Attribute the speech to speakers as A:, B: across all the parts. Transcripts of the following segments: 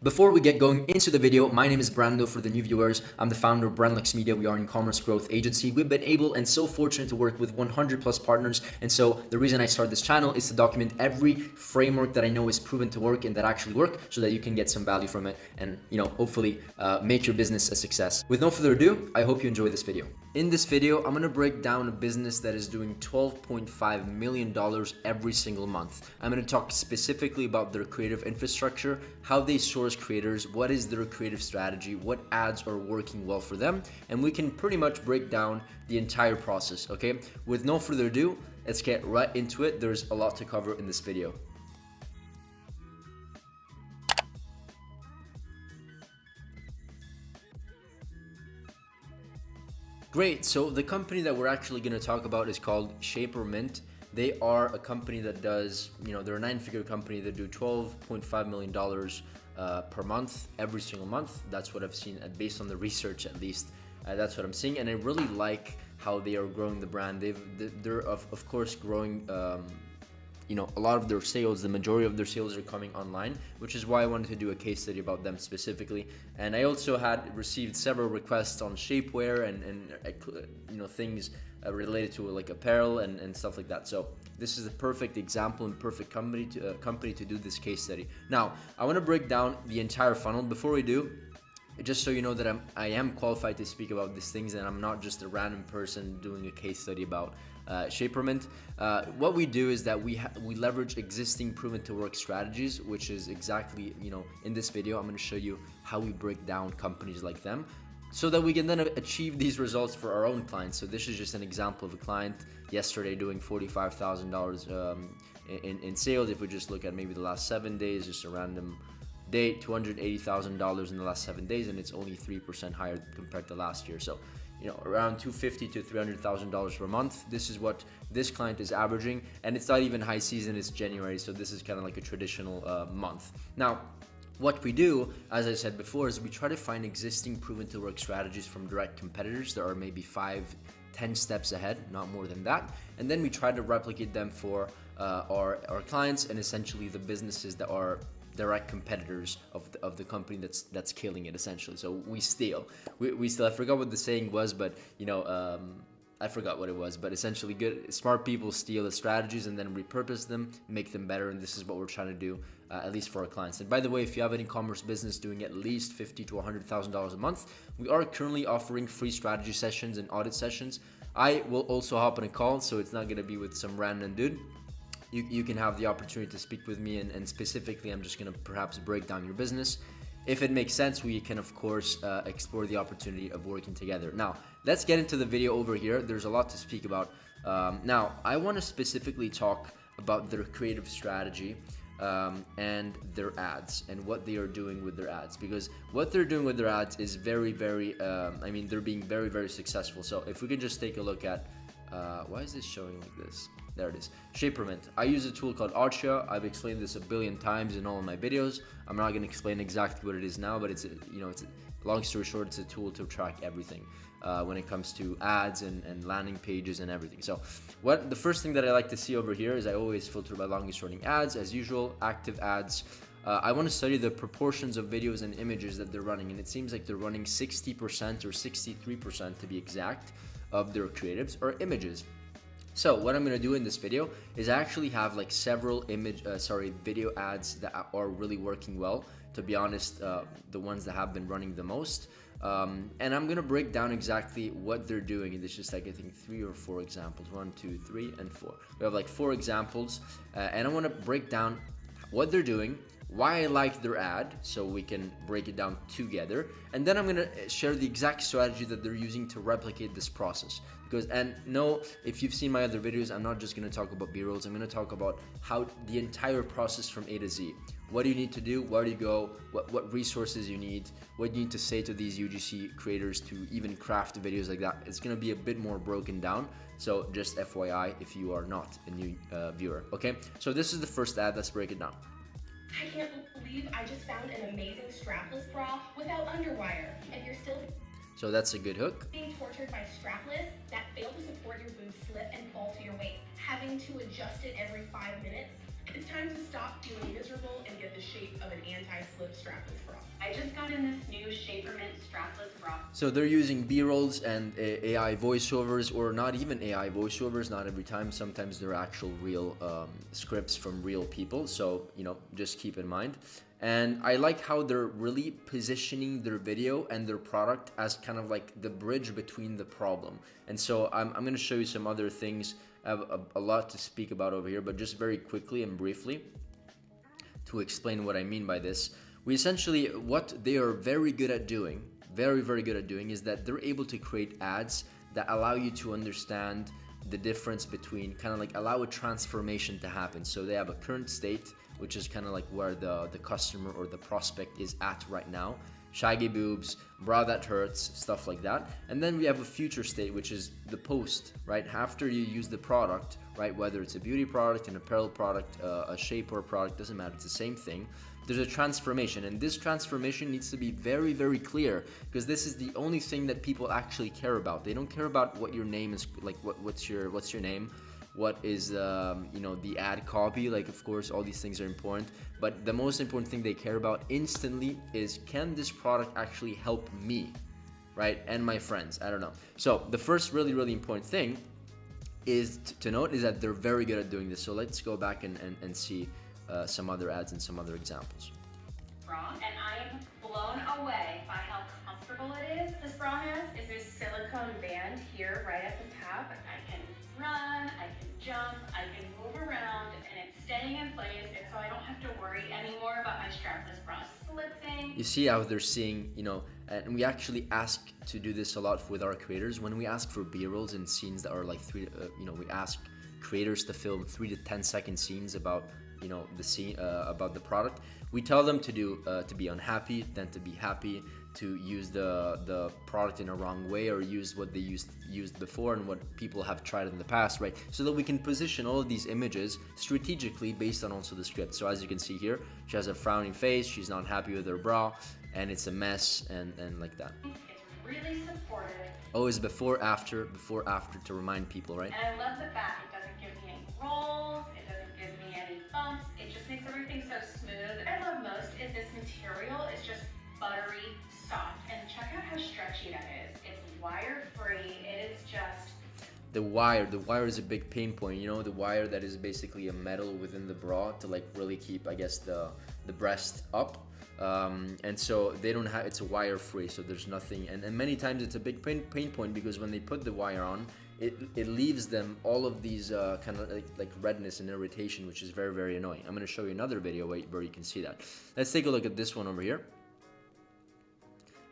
A: Before we get going into the video, my name is Brando for the new viewers. I'm the founder of Brandlux Media. We are an e-commerce growth agency. We've been able and so fortunate to work with 100 plus partners. And so the reason I started this channel is to document every framework that I know is proven to work and that actually work so that you can get some value from it and, hopefully make your business a success. With no further ado, I hope you enjoy this video. In this video, I'm gonna break down a business that is doing $12.5 million every single month. I'm gonna talk specifically about their creative infrastructure, how they source creators, what is their creative strategy, what ads are working well for them, and we can pretty much break down the entire process, okay? With no further ado, let's get right into it. There's a lot to cover in this video. Great, so the company that we're actually going to talk about is called Mint. They are a company that does, they're a 9-figure company that do $12.5 million per month, every single month. That's what I've seen, based on the research at least. That's what I'm seeing, and I really like how they are growing the brand. They're of course growing. A lot of their sales, the majority of their sales are coming online, which is why I wanted to do a case study about them specifically. And I also had received several requests on shapewear and things related to like apparel and stuff like that. So this is a perfect example and perfect company to do this case study. Now, I want to break down the entire funnel. Before we do, just so you know that I am qualified to speak about these things, and I'm not just a random person doing a case study about Mint. What we do is that we leverage existing proven to work strategies, which is exactly, in this video, I'm going to show you how we break down companies like them so that we can then achieve these results for our own clients. So this is just an example of a client yesterday doing $45,000 in sales. If we just look at maybe the last 7 days, just a random date, $280,000 in the last 7 days, and it's only 3% higher compared to last year. So around $250,000 to $300,000 per month. This is what this client is averaging, and it's not even high season, it's January, so this is kind of like a traditional month. Now, what we do, as I said before, is we try to find existing proven to work strategies from direct competitors that are maybe 5-10 steps ahead, not more than that, and then we try to replicate them for our clients and essentially the businesses that are direct competitors of the company that's killing it, essentially. So we steal. We steal. I forgot what the saying was, but I forgot what it was. But essentially, good smart people steal the strategies and then repurpose them, make them better. And this is what we're trying to do, at least for our clients. And by the way, if you have an e-commerce business doing at least $50,000 to $100,000 a month, we are currently offering free strategy sessions and audit sessions. I will also hop on a call, so it's not going to be with some random dude. You can have the opportunity to speak with me, and specifically I'm just going to perhaps break down your business. If it makes sense, we can of course explore the opportunity of working together. Now, let's get into the video over here. There's a lot to speak about. Now, I want to specifically talk about their creative strategy and their ads and what they are doing with their ads, because what they're doing with their ads is very, very, they're being very, very successful. So if we could just take a look at, why is this showing like this? There it is. Mint. I use a tool called Archa. I've explained this a billion times in all of my videos. I'm not going to explain exactly what it is now, but it's long story short, it's a tool to track everything when it comes to ads and landing pages and everything. So the first thing that I like to see over here is I always filter by longest running ads, as usual, active ads. I want to study the proportions of videos and images that they're running, and it seems like they're running 60% or 63% to be exact of their creatives or images. So what I'm going to do in this video is actually have like several video ads that are really working well. To be honest, the ones that have been running the most. And I'm going to break down exactly what they're doing. And it's just like, I think 3 or 4 examples. 1, 2, 3, and 4. We have like 4 examples. And I want to break down what they're doing, why I like their ad, so we can break it down together. And then I'm going to share the exact strategy that they're using to replicate this process. If you've seen my other videos, I'm not just going to talk about B-rolls. I'm going to talk about how the entire process from A to Z. What do you need to do? Where do you go? What resources you need? What you need to say to these UGC creators to even craft videos like that. It's going to be a bit more broken down. So just FYI if you are not a new viewer. Okay, so this is the first ad. Let's break it down.
B: I can't believe I just found an amazing strapless bra without underwire. If you're still
A: So that's a good hook.
B: being tortured by strapless that fail to support your boobs slip and fall to your waist, having to adjust it every 5 minutes, it's time to stop feeling miserable and get the shape of an anti-slip strapless bra. just got in this new Shapermint strapless bra.
A: So they're using B-rolls and AI voiceovers, or not even AI voiceovers, not every time. Sometimes they're actual real scripts from real people. So, just keep in mind. And I like how they're really positioning their video and their product as kind of like the bridge between the problem. And so I'm going to show you some other things. I have a lot to speak about over here, but just very quickly and briefly to explain what I mean by this. We essentially, what they are very good at doing, very, very good at doing, is that they're able to create ads that allow you to understand the difference between, kind of like allow a transformation to happen. So they have a current state, which is kind of like where the customer or the prospect is at right now. Shaggy boobs, bra that hurts, stuff like that. And then we have a future state, which is the post, right? After you use the product, right? Whether it's a beauty product, an apparel product, a shapewear product, doesn't matter, it's the same thing. There's a transformation, and this transformation needs to be very, very clear, because this is the only thing that people actually care about. They don't care about what your name is, like what's your name, what is the ad copy. Like, of course, all these things are important, but the most important thing they care about instantly is, can this product actually help me, right, and my friends? I don't know. So the first really, really important thing is to note is that they're very good at doing this. So let's go back and see some other ads and some other examples.
B: Bra, and I am blown away by how comfortable it is. This bra has is this silicone band here right at the top. I can run, I can jump, I can move around, and it's staying in place, and so I don't have to worry anymore about my strapless bra slipping.
A: You see how they're seeing, and we actually ask to do this a lot with our creators. When we ask for B-rolls and scenes that are like we ask creators to film 3 to 10 second scenes about the scene, about the product. We tell them to do to be unhappy, then to be happy, to use the product in a wrong way, or use what they used before and what people have tried in the past, right? So that we can position all of these images strategically based on also the script. So as you can see here, she has a frowning face, she's not happy with her bra, and it's a mess, and like that.
B: It's really supportive.
A: Always before, after to remind people, right?
B: And I love the back. It doesn't give me any rolls, it doesn't give me any bumps, it just makes everything so smooth. What I love most is this material is just buttery soft, and check out how stretchy that is. It's wire-free, it is just...
A: The wire is a big pain point, the wire that is basically a metal within the bra to like really keep, I guess, the breast up. And so they don't have, it's a wire free, so there's nothing, and many times it's a big pain point, because when they put the wire on, it leaves them all of these kind of like redness and irritation, which is very, very annoying. I'm going to show you another video where you can see that. Let's take a look at this one over here.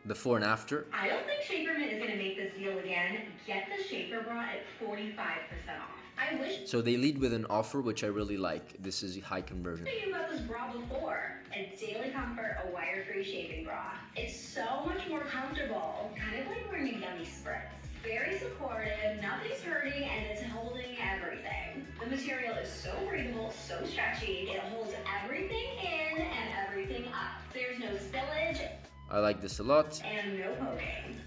A: Before and after.
B: I don't think Shapermint is going to make this deal again. Get the Shaper bra at 45% off. I wish...
A: So they lead with an offer, which I really like. This is high conversion.
B: You got this bra before. A daily comfort, a wire-free shaving bra. It's so much more comfortable. Kind of like wearing a yummy spritz. Very supportive, nothing's hurting, and it's holding everything. The material is so breathable, so stretchy, it holds everything in and everything up. There's no spillage.
A: I like this a lot.
B: And no poking.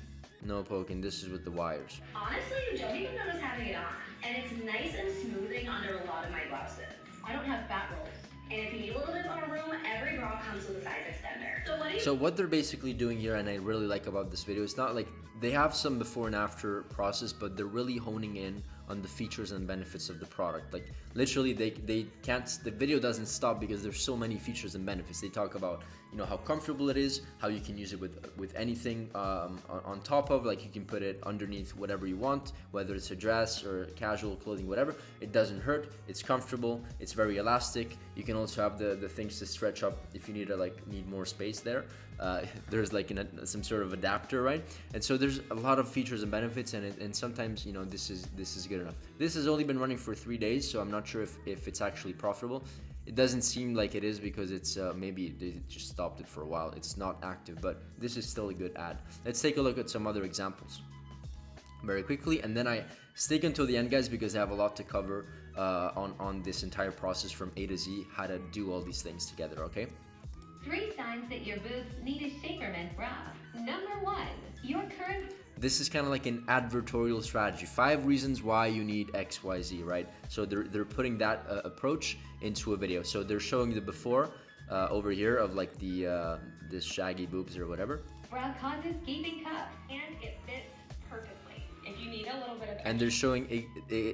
A: No poking, this is with the wires.
B: Honestly, you don't even notice having it on. And it's nice and smoothing under a lot of my blouses. I don't have fat rolls. And if you need a little bit more room, every bra comes with a size extender. So
A: what they're basically doing here, and I really like about this video, it's not like they have some before and after process, but they're really honing in on the features and benefits of the product. Like literally they can't, the video doesn't stop because there's so many features and benefits. They talk about how comfortable it is, how you can use it with anything on top of, like you can put it underneath whatever you want, whether it's a dress or casual clothing, whatever. It doesn't hurt, it's comfortable, it's very elastic. You can also have the things to stretch up if you need more space there. There's like some sort of adapter, right? And so there's a lot of features and benefits, and sometimes this is good enough. This has only been running for 3 days, so I'm not sure if it's actually profitable. It doesn't seem like it is, because it's maybe they just stopped it for a while. It's not active, but this is still a good ad. Let's take a look at some other examples very quickly, and then I stick until the end, guys, because I have a lot to cover on this entire process from A to Z, how to do all these things together, okay?
C: 3 signs that your boobs need a Shapermint bra. Number 1, your current...
A: This is kind of like an advertorial strategy. 5 reasons why you need XYZ, right? So they're putting that approach into a video. So they're showing the before, over here of like the this shaggy boobs or whatever.
C: Bra causes gaping cuffs.
B: And it fits perfectly. If you need a little bit of
A: And they're showing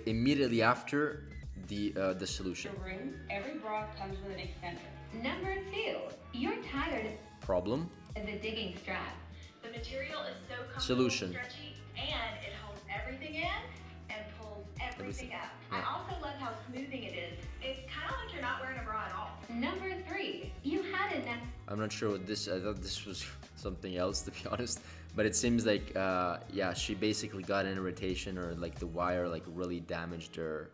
A: immediately after the solution.
B: extra room, every bra comes with an extender.
C: Number 2, you're tired
A: Problem.
C: of the digging strap.
B: The material is so comfortable
A: Solution.
B: and stretchy, and it holds everything in and pulls everything
A: Everything.
B: up.
A: Yeah.
B: I also love how smoothing it is. It's kind of like you're not wearing a bra at all.
C: Number 3, you had enough.
A: I'm not sure what this. I thought this was something else, to be honest. But it seems like yeah, she basically got an irritation, or like the wire like really damaged her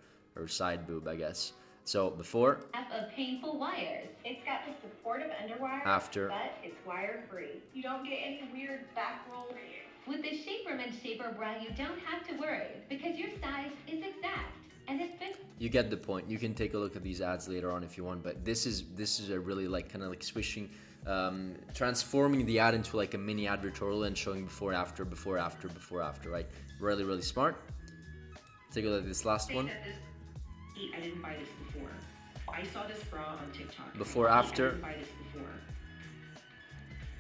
A: side boob, I guess. So before,
C: Of painful wires.
B: It's got the supportive underwire,
A: After.
B: but it's wire-free. You don't get any weird back roll to you.
C: With the Shaperman Shaper Bra, you don't have to worry because your size is exact and it fits.
A: you get the point. You can take a look at these ads later on if you want. But this is a really like kind of like switching, transforming the ad into like a mini advertorial and showing before, after, before, after, before, after. Right? Really, really smart. Take a look at this last one.
D: I didn't buy this before. I saw this bra on TikTok.
A: Before,
D: I
A: after.
D: didn't buy this before.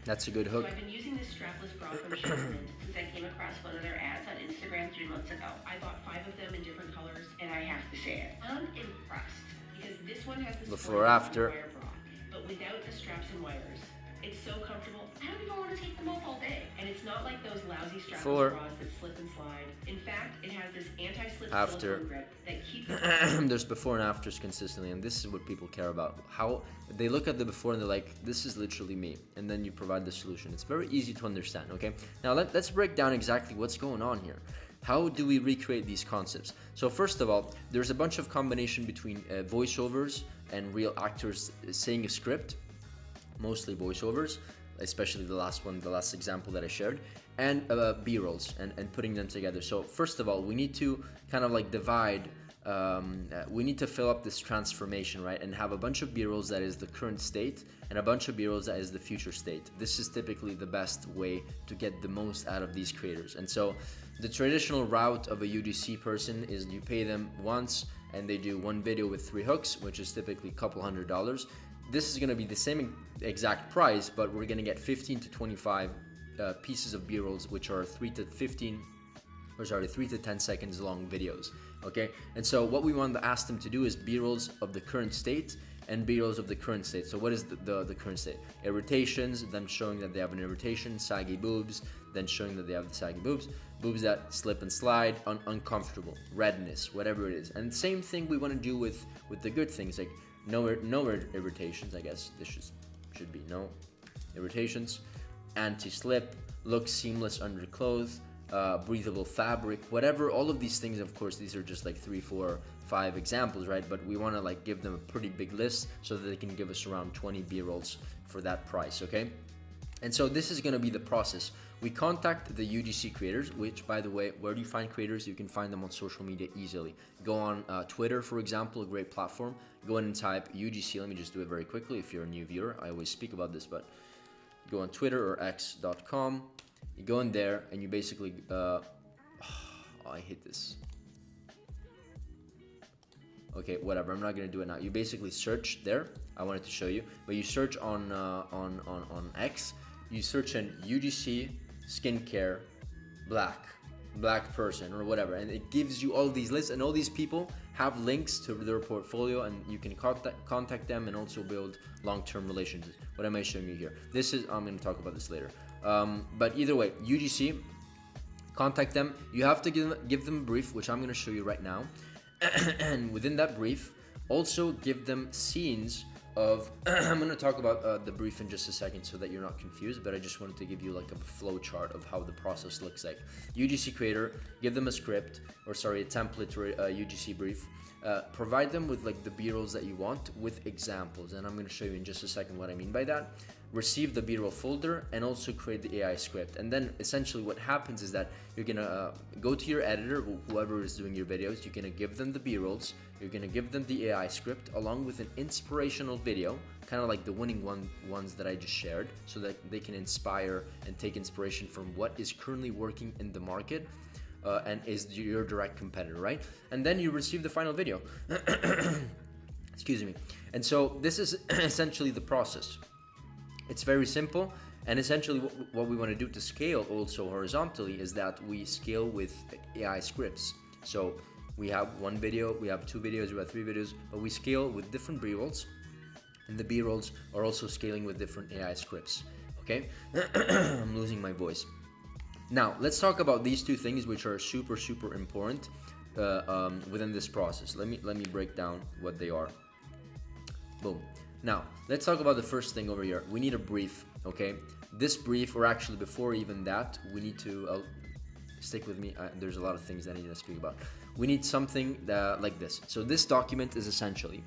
A: That's a good
D: So
A: hook.
D: I've been using this strapless bra from Shopify since I came across one of their ads on Instagram 3 months ago. I bought 5 of them in different colors, and I have to say it, I'm impressed because this one has the
A: Before,
D: support of
A: after.
D: a wire bra, but without the straps and wires. It's so comfortable. I don't even want to take them off all day. And it's not like those lousy strapless
A: Before.
D: bras that slip and slide. In fact, it has this anti-slip
A: After.
D: silicone grip that keeps it
A: There's before and afters consistently, and this is what people care about. How they look at the before and they're like, this is literally me, and then you provide the solution. It's very easy to understand. Okay, now let's break down exactly what's going on here. How do we recreate these concepts? So first of all, there's a bunch of combination between voiceovers and real actors saying a script, mostly voiceovers, especially the last one, the last example that I shared, and B-rolls and putting them together. So first of all, we need to kind of like divide, we need to fill up this transformation, right? And have a bunch of B-rolls that is the current state and a bunch of B-rolls that is the future state. This is typically the best way to get the most out of these creators. And so the traditional route of a UGC person is you pay them once and they do one video with 3 hooks, which is typically a couple $100s. This is going to be the same exact price, but we're going to get 15 to 25 pieces of B-rolls, which are 3 to 10 seconds long videos. Okay, and so what we want to ask them to do is B-rolls of the current state and B-rolls of the current state. So what is the current state? Irritations, them showing that they have an irritation, saggy boobs, then showing that they have the saggy boobs, boobs that slip and slide, uncomfortable, redness, whatever it is. And same thing we want to do with the good things, like no irritations. I guess this should be no irritations, anti-slip, looks seamless under clothes, breathable fabric, whatever. All of these things, of course, these are just like 3, 4, 5 examples, right? But we want to like give them a pretty big list so that they can give us around 20 B-rolls for that price. Okay, and so this is going to be the process. We contact the UGC creators, which, by the way, where do you find creators? You can find them on social media easily. Go on Twitter, for example, a great platform. Go in and type UGC. Let me just do it very quickly if you're a new viewer. I always speak about this, but go on Twitter or x.com. You go in there and you basically, oh, I hate this. Okay, whatever. I'm not gonna do it now. You basically search there. I wanted to show you, but you search on X. You search in UGC skincare black person or whatever, and it gives you all these lists, and all these people have links to their portfolio, and you can contact them and also build long-term relationships. What am I showing you here? This is, I'm going to talk about this later. But either way, UGC, contact them. You have to give them a brief, which I'm going to show you right now. And within that brief, also give them scenes of I'm going to talk about the brief in just a second so that you're not confused, but I just wanted to give you like a flow chart of how the process looks like. UGC creator, give them a script, or sorry, a template or a UGC brief. Provide them with like the B-rolls that you want with examples, and I'm going to show you in just a second what I mean by that. Receive the B-roll folder and also create the AI script. And then essentially what happens is that you're gonna go to your editor, whoever is doing your videos, you're gonna give them the B-rolls, you're gonna give them the AI script along with an inspirational video, kind of like the winning ones that I just shared, so that they can inspire and take inspiration from what is currently working in the market and is your direct competitor, right? And then you receive the final video. Excuse me. And so this is essentially the process. It's very simple, and essentially what we want to do to scale also horizontally is that we scale with AI scripts. So we have one video, we have two videos, we have three videos, but we scale with different B-rolls, and the B-rolls are also scaling with different AI scripts. Okay, I'm losing my voice. Now let's talk about these two things, which are super important within this process. Let me break down what they are. Boom. Now let's talk about the first thing over here. We need a brief. Okay, this brief, or actually before even that, we need to stick with me. There's a lot of things that I need to speak about. We need something like this. So this document is essentially,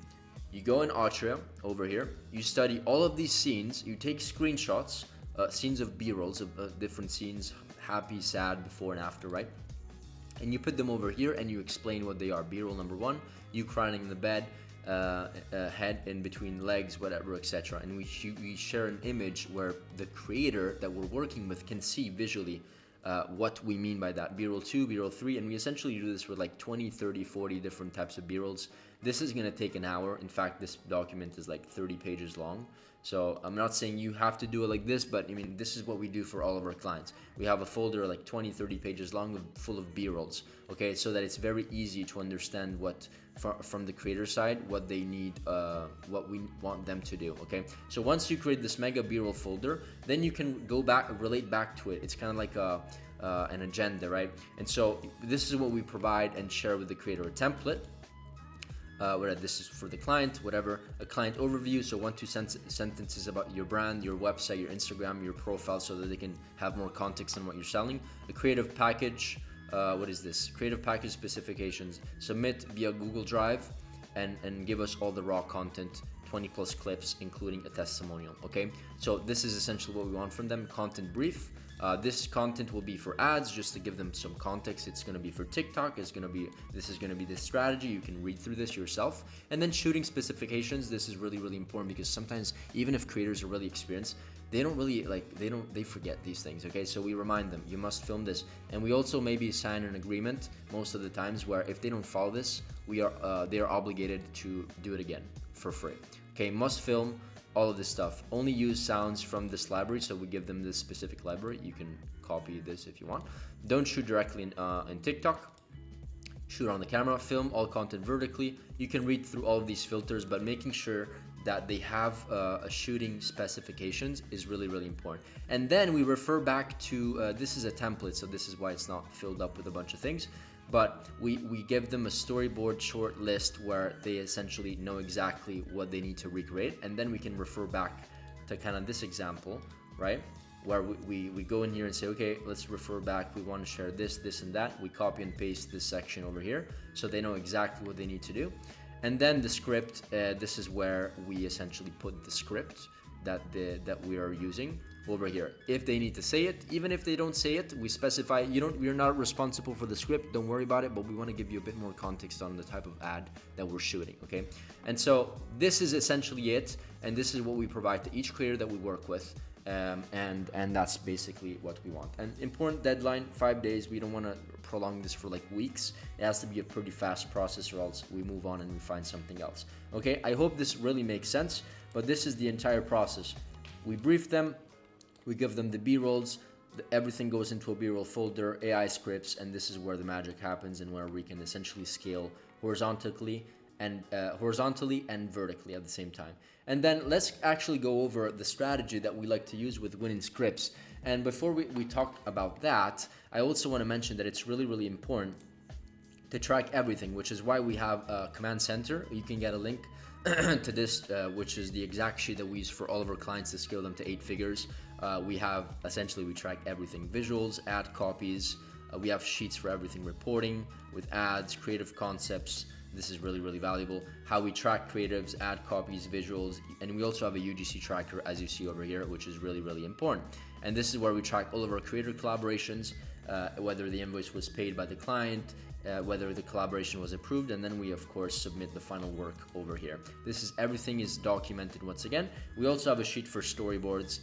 A: you go in Atria over here, you study all of these scenes, you take screenshots, scenes of B-rolls of different scenes, happy, sad, before and after, right? And you put them over here and you explain what they are. B-roll number one, you crying in the bed, head in between legs, whatever, etc. And we share an image where the creator that we're working with can see visually what we mean by that. B-roll 2, B-roll 3, and we essentially do this with like 20, 30, 40 different types of B-rolls. This is going to take an hour. In fact, this document is like 30 pages long. So I'm not saying you have to do it like this, but I mean, this is what we do for all of our clients. We have a folder like 20, 30 pages long full of B-rolls, okay? So that it's very easy to understand what, from the creator side, what they need, what we want them to do, okay? So once you create this mega B-roll folder, then you can go back, relate back to it. It's kind of like an agenda, right? And so this is what we provide and share with the creator: a template, whether this is for the client, whatever, a client overview, so 1-2 sentences about your brand, your website, your Instagram, your profile, so that they can have more context on what you're selling. A creative package, what is this? Creative package specifications. Submit via Google Drive and give us all the raw content, 20 plus clips, including a testimonial, okay? So this is essentially what we want from them. Content brief. This content will be for ads, just to give them some context. It's going to be for TikTok. This is going to be the strategy. You can read through this yourself. And then shooting specifications. This is really important, because sometimes even if creators are really experienced, they don't really they forget these things. Okay, so we remind them, you must film this, and we also maybe sign an agreement most of the times where if they don't follow this, they are obligated to do it again for free. Okay, must film all of this stuff. Only use sounds from this library, so we give them this specific library. You can copy this if you want. Don't shoot directly in TikTok. Shoot on the camera. Film all content vertically. You can read through all of these filters, but making sure that they have a shooting specifications is really important. And then we refer back to this is a template, so this is why it's not filled up with a bunch of things. But we give them a storyboard short list where they essentially know exactly what they need to recreate, and then we can refer back to kind of this example, right? Where we go in here and say, okay, let's refer back. We want to share this and that. We copy and paste this section over here, so they know exactly what they need to do. And then the script, this is where we essentially put the script that we are using over here. If they need to say it, even if they don't say it, we specify, we're not responsible for the script, don't worry about it, but we want to give you a bit more context on the type of ad that we're shooting, okay? And so this is essentially it, and this is what we provide to each creator that we work with. And that's basically what we want. And important deadline, 5 days. We don't want to prolong this for like weeks. It has to be a pretty fast process, or else we move on and we find something else. Okay, I hope this really makes sense, but this is the entire process. We brief them, we give them the B-rolls, everything goes into a B-roll folder, AI scripts, and this is where the magic happens, and where we can essentially scale horizontally and vertically at the same time. And then let's actually go over the strategy that we like to use with winning scripts. And before we talk about that, I also want to mention that it's really important to track everything, which is why we have a command center. You can get a link to this, which is the exact sheet that we use for all of our clients to scale them to 8 figures. We track everything: visuals, ad copies. We have sheets for everything: reporting with ads, creative concepts. This is really valuable. How we track creatives, ad copies, visuals, and we also have a UGC tracker, as you see over here, which is really important. And this is where we track all of our creator collaborations, whether the invoice was paid by the client, whether the collaboration was approved, and then we of course submit the final work over here. Everything is documented once again. We also have a sheet for storyboards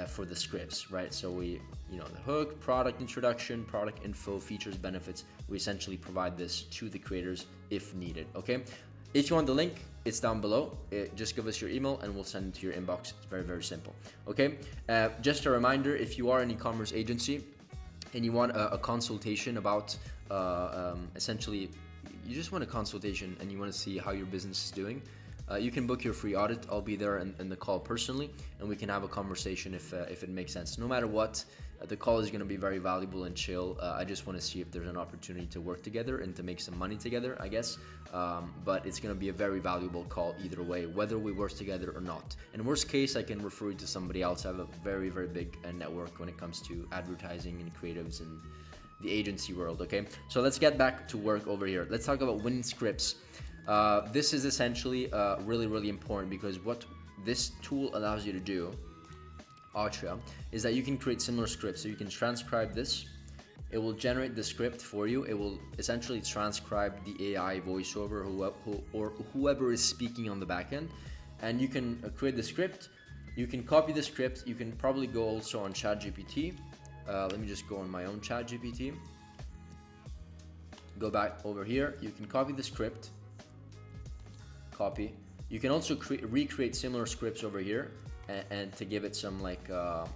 A: for the scripts, right? So we, the hook, product introduction, product info, features, benefits, we essentially provide this to the creators if needed, okay? If you want the link, it's down below. Just give us your email and we'll send it to your inbox. It's very, very simple. Okay. Just a reminder, if you are an e-commerce agency and you want a consultation about essentially, you just want a consultation and you want to see how your business is doing, you can book your free audit. I'll be there in the call personally, and we can have a conversation if it makes sense. No matter what, the call is going to be very valuable and chill. I just want to see if there's an opportunity to work together and to make some money together, I guess. But it's going to be a very valuable call either way, whether we work together or not. In worst case, I can refer you to somebody else. I have a very, very big network when it comes to advertising and creatives and the agency world. Okay, so let's get back to work over here. Let's talk about winning scripts. This is essentially really, really important, because what this tool allows you to do, Atria, is that you can create similar scripts. So you can transcribe this. It will generate the script for you. It will essentially transcribe the AI voiceover or whoever is speaking on the back end. And you can create the script. You can copy the script. You can probably go also on ChatGPT. Let me just go on my own ChatGPT. Go back over here. You can copy the script. Copy. You can also recreate similar scripts over here and to give it some like, let's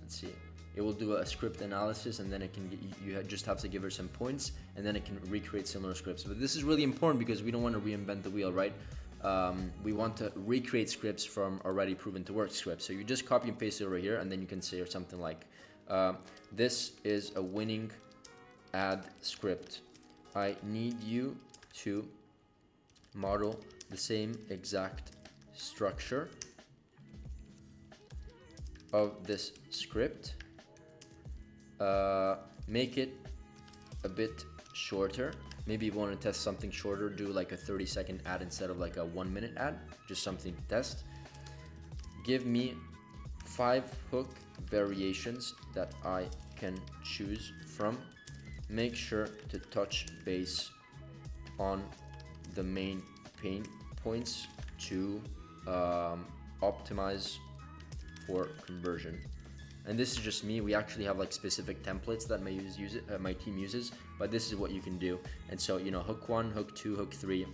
A: see, it will do a script analysis, and then it can you just have to give her some points, and then it can recreate similar scripts. But this is really important because we don't want to reinvent the wheel, right? We want to recreate scripts from already proven to work scripts. So you just copy and paste it over here, and then you can say something like, this is a winning ad script. I need you to model the same exact structure of this script. Make it a bit shorter. Maybe you want to test something shorter, do like a 30-second ad instead of like a 1-minute ad, just something to test. Give me 5 hook variations that I can choose from. Make sure to touch base on the main pain points to optimize for conversion. And this is just me. We actually have like specific templates that my team uses, but this is what you can do. And so, you know, hook 1, hook 2, hook 3,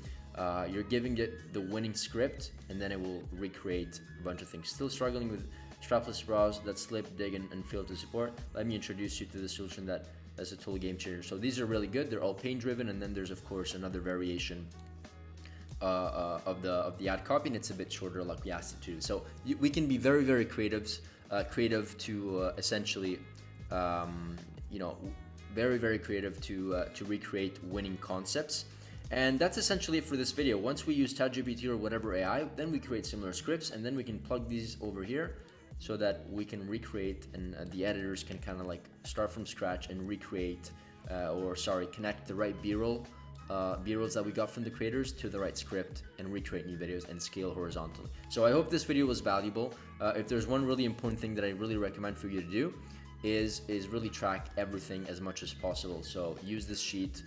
A: you're giving it the winning script, and then it will recreate a bunch of things. Still struggling with strapless bras that slip, dig, and fail to support? Let me introduce you to the solution that's a total game changer. So these are really good. They're all pain driven, and then there's of course another variation of the ad copy, and it's a bit shorter, like we asked it to. So we can be very, very creative to essentially, you know, very, very creative to recreate winning concepts. And that's essentially it for this video. Once we use ChatGPT or whatever AI, then we create similar scripts, and then we can plug these over here so that we can recreate, and the editors can kind of like start from scratch and recreate, connect the right B-rolls that we got from the creators to the right script and recreate new videos and scale horizontally. So I hope this video was valuable. If there's one really important thing that I really recommend for you to do is really track everything as much as possible. So use a sheet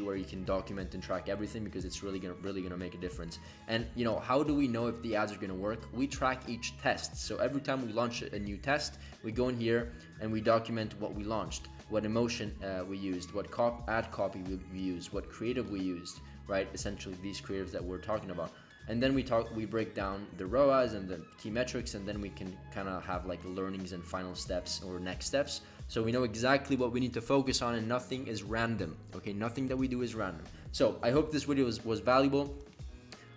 A: where you can document and track everything, because it's really gonna make a difference. And you know, how do we know if the ads are gonna work? We track each test. So every time we launch a new test, we go in here and we document what we launched, what emotion we used, what ad copy we used, what creative we used, right? Essentially these creatives that we're talking about. And then we break down the ROAS and the key metrics, and then we can kind of have like learnings and final steps or next steps. So we know exactly what we need to focus on, and nothing is random, okay? Nothing that we do is random. So I hope this video was valuable.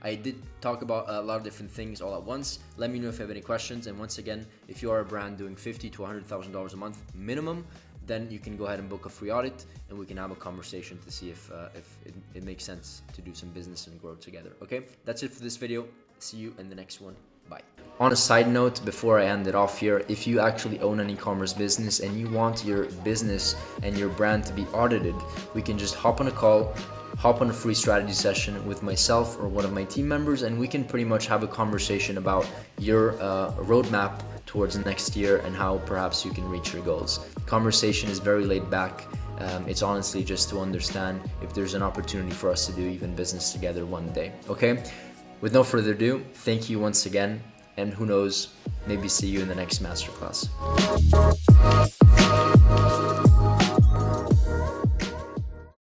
A: I did talk about a lot of different things all at once. Let me know if you have any questions. And once again, if you are a brand doing $50,000 to $100,000 a month minimum, then you can go ahead and book a free audit, and we can have a conversation to see if it makes sense to do some business and grow together. Okay, that's it for this video. See you in the next one. Bye. On a side note, before I end it off here, if you actually own an e-commerce business and you want your business and your brand to be audited, we can just hop on a call, hop on a free strategy session with myself or one of my team members, and we can pretty much have a conversation about your roadmap towards next year and how perhaps you can reach your goals. The conversation is very laid back. It's honestly just to understand if there's an opportunity for us to do even business together one day. Okay, with no further ado, thank you once again, and who knows, maybe see you in the next masterclass.